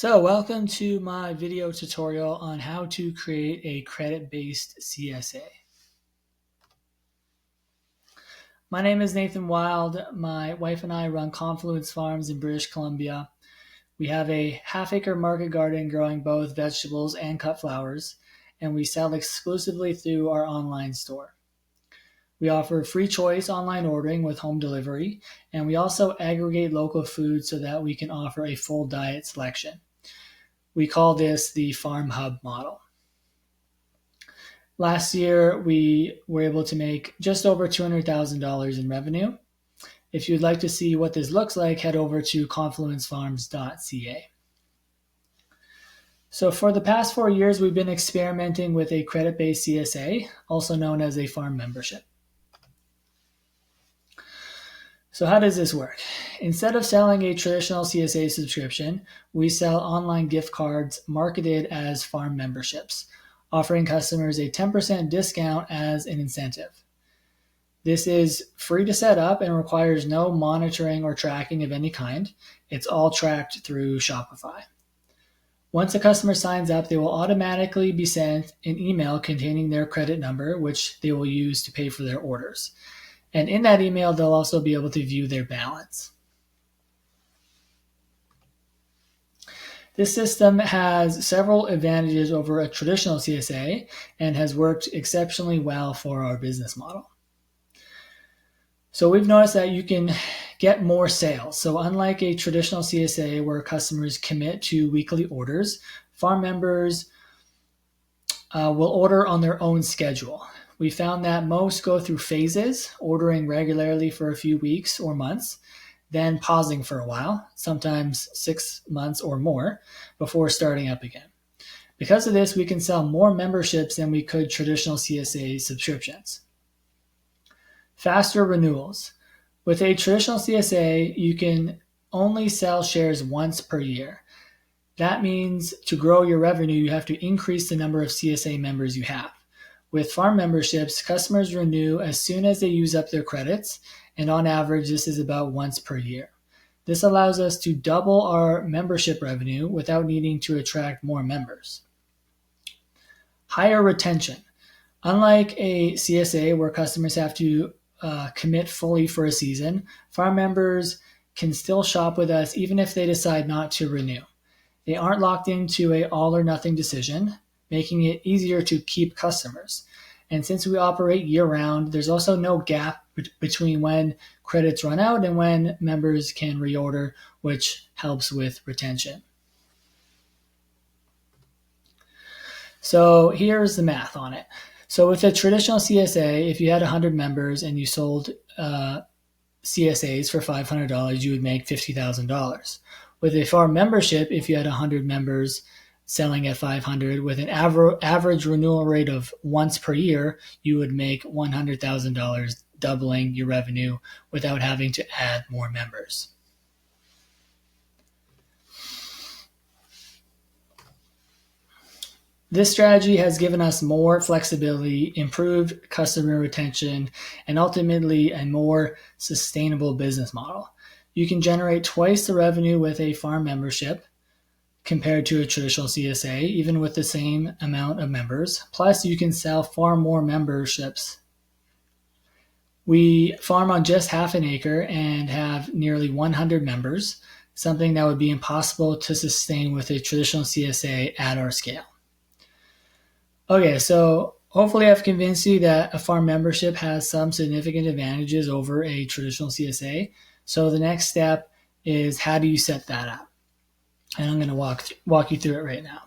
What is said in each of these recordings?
So welcome to my video tutorial on how to create a credit-based CSA. My name is Nathan Wild. My wife and I run Confluence Farms in British Columbia. We have a half-acre market garden growing both vegetables and cut flowers, and we sell exclusively through our online store. We offer free choice online ordering with home delivery, and we also aggregate local food so that we can offer a full diet selection. We call this the Farm Hub model. Last year, we were able to make just over $200,000 in revenue. If you'd like to see what this looks like, head over to confluencefarms.ca. So for the past 4 years, we've been experimenting with a credit-based CSA, also known as a farm membership. So how does this work? Instead of selling a traditional CSA subscription, we sell online gift cards marketed as farm memberships, offering customers a 10% discount as an incentive. This is free to set up and requires no monitoring or tracking of any kind. It's all tracked through Shopify. Once a customer signs up, they will automatically be sent an email containing their credit number, which they will use to pay for their orders. And in that email, they'll also be able to view their balance. This system has several advantages over a traditional CSA and has worked exceptionally well for our business model. So we've noticed that you can get more sales. So unlike a traditional CSA where customers commit to weekly orders, farm members will order on their own schedule. We found that most go through phases, ordering regularly for a few weeks or months, then pausing for a while, sometimes 6 months or more, before starting up again. Because of this, we can sell more memberships than we could traditional CSA subscriptions. Faster renewals. With a traditional CSA, you can only sell shares once per year. That means to grow your revenue, you have to increase the number of CSA members you have. With farm memberships, customers renew as soon as they use up their credits, and on average, this is about once per year. This allows us to double our membership revenue without needing to attract more members. Higher retention. Unlike a CSA where customers have to commit fully for a season, farm members can still shop with us even if they decide not to renew. They aren't locked into an all or nothing decision, making it easier to keep customers. And since we operate year-round, there's also no gap between when credits run out and when members can reorder, which helps with retention. So here's the math on it. So with a traditional CSA, if you had 100 members and you sold CSAs for $500, you would make $50,000. With a farm membership, if you had 100 members selling at $500 with an average renewal rate of once per year, you would make $100,000, doubling your revenue without having to add more members. This strategy has given us more flexibility, improved customer retention, and ultimately a more sustainable business model. You can generate twice the revenue with a farm membership compared to a traditional CSA, even with the same amount of members. Plus, you can sell far more memberships. We farm on just half an acre and have nearly 100 members, something that would be impossible to sustain with a traditional CSA at our scale. Okay, so hopefully I've convinced you that a farm membership has some significant advantages over a traditional CSA. So the next step is, how do you set that up? And I'm going to walk you through it right now.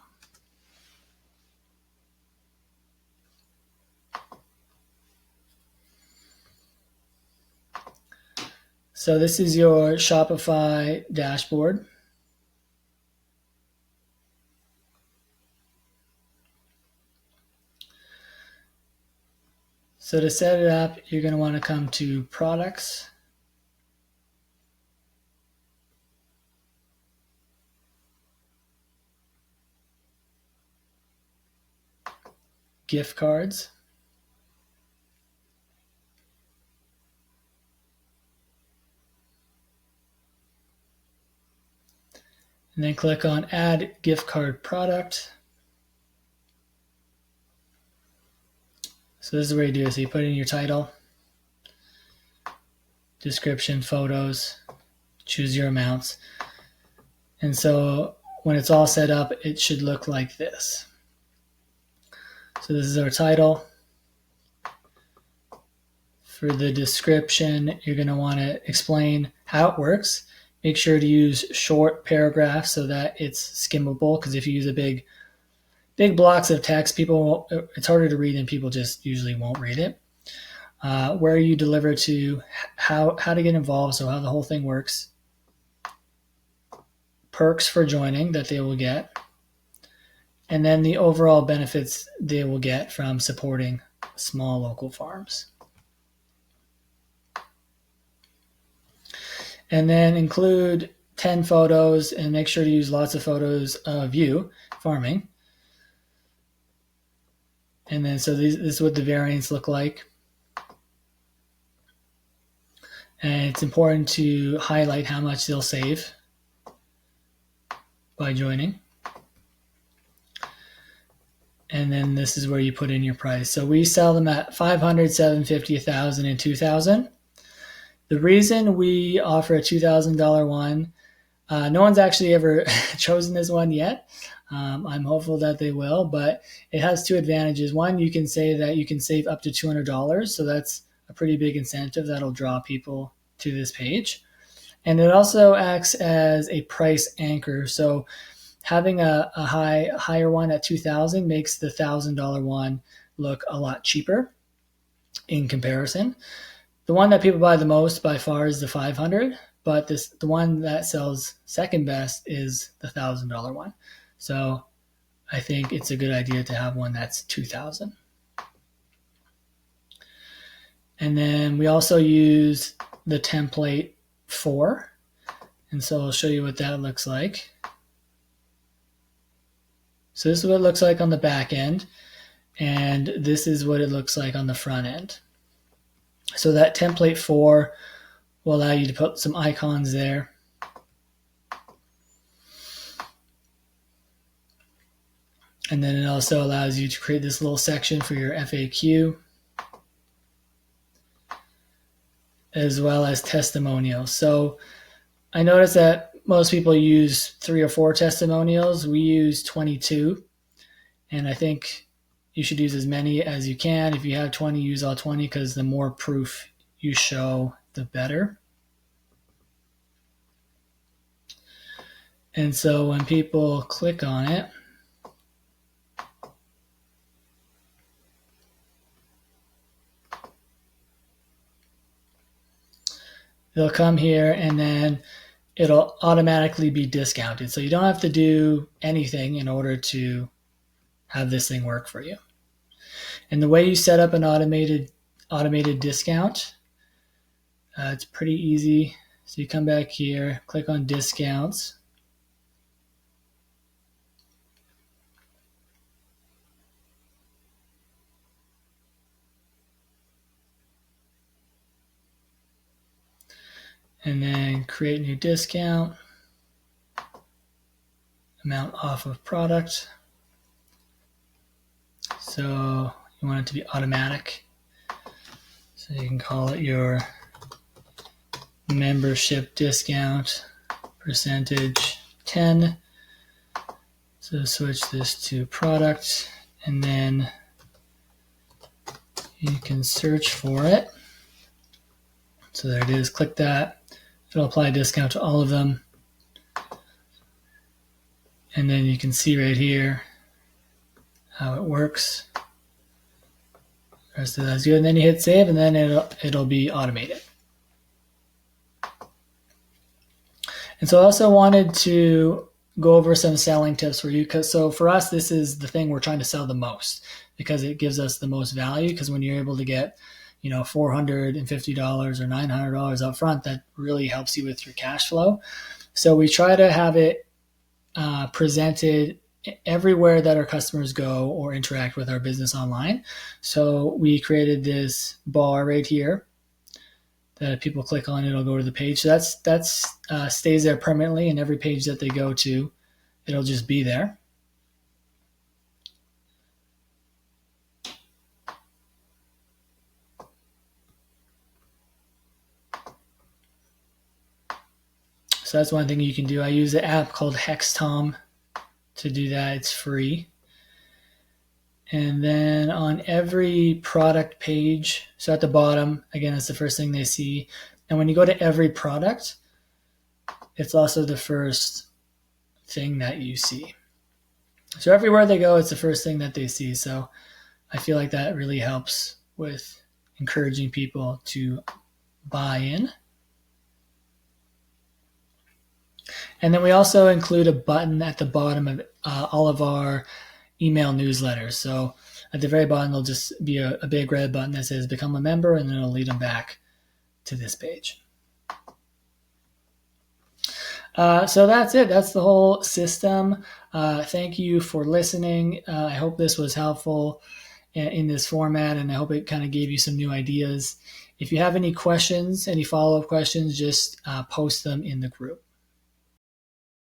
So this is your Shopify dashboard. So to set it up, you're going to want to come to Products. Gift cards. and then click on Add Gift Card Product. So this is where you do it. So you put in your title, description, photos, choose your amounts. And so when it's all set up, it should look like this. So this is our title. For the description, you're going to want to explain how it works. Make sure to use short paragraphs so that it's skimmable, because if you use a big blocks of text, it's harder to read and people just usually won't read it. Where you deliver to, how to get involved, so how the whole thing works. Perks for joining that they will get. And then the overall benefits they will get from supporting small local farms. And then include 10 photos and make sure to use lots of photos of you farming. And then so this is what the variants look like. And it's important to highlight how much they'll save by joining. And then this is where you put in your price. So we sell them at $500, $750, $1,000, and $2,000. The reason we offer a $2,000 one, no one's actually ever chosen this one yet. I'm hopeful that they will, but it has two advantages. One, you can say that you can save up to $200. So that's a pretty big incentive that'll draw people to this page. And it also acts as a price anchor. So having a higher one at $2,000 makes the $1,000 one look a lot cheaper in comparison. The one that people buy the most by far is the $500, but the one that sells second best is the $1,000 one. So I think it's a good idea to have one that's $2,000. And then we also use the template 4. And so I'll show you what that looks like. So this is what it looks like on the back end, and this is what it looks like on the front end. So that template 4 will allow you to put some icons there. And then it also allows you to create this little section for your FAQ, as well as testimonials. So I noticed that most people use 3 or 4 testimonials. We use 22, and I think you should use as many as you can. If you have 20, use all 20, because the more proof you show, the better. And so when people click on it, they'll come here and then it'll automatically be discounted. So you don't have to do anything in order to have this thing work for you. And the way you set up an automated discount, it's pretty easy. So you come back here, click on discounts. And then create new discount, amount off of product. So you want it to be automatic. So you can call it your membership discount percentage 10. So switch this to product, and then you can search for it. So there it is, click that. It'll apply a discount to all of them. And then you can see right here how it works. The rest of that's good. And then you hit save, and then it'll be automated. And so I also wanted to go over some selling tips for you, because so for us, this is the thing we're trying to sell the most, because it gives us the most value. Because when you're able to get $450 or $900 up front, that really helps you with your cash flow. So we try to have it presented everywhere that our customers go or interact with our business online. So we created this bar right here that if people click on it, it'll go to the page. So that's stays there permanently, and every page that they go to, it'll just be there. So that's one thing you can do. I use an app called Hextom to do that. It's free. And then on every product page, so at the bottom, again, it's the first thing they see. And when you go to every product, it's also the first thing that you see. So everywhere they go, it's the first thing that they see. So I feel like that really helps with encouraging people to buy in. And then we also include a button at the bottom of all of our email newsletters. So at the very bottom, there'll just be a big red button that says become a member, and then it'll lead them back to this page. So that's it. That's the whole system. Thank you for listening. I hope this was helpful in this format, and I hope it kind of gave you some new ideas. If you have any questions, any follow-up questions, just post them in the group.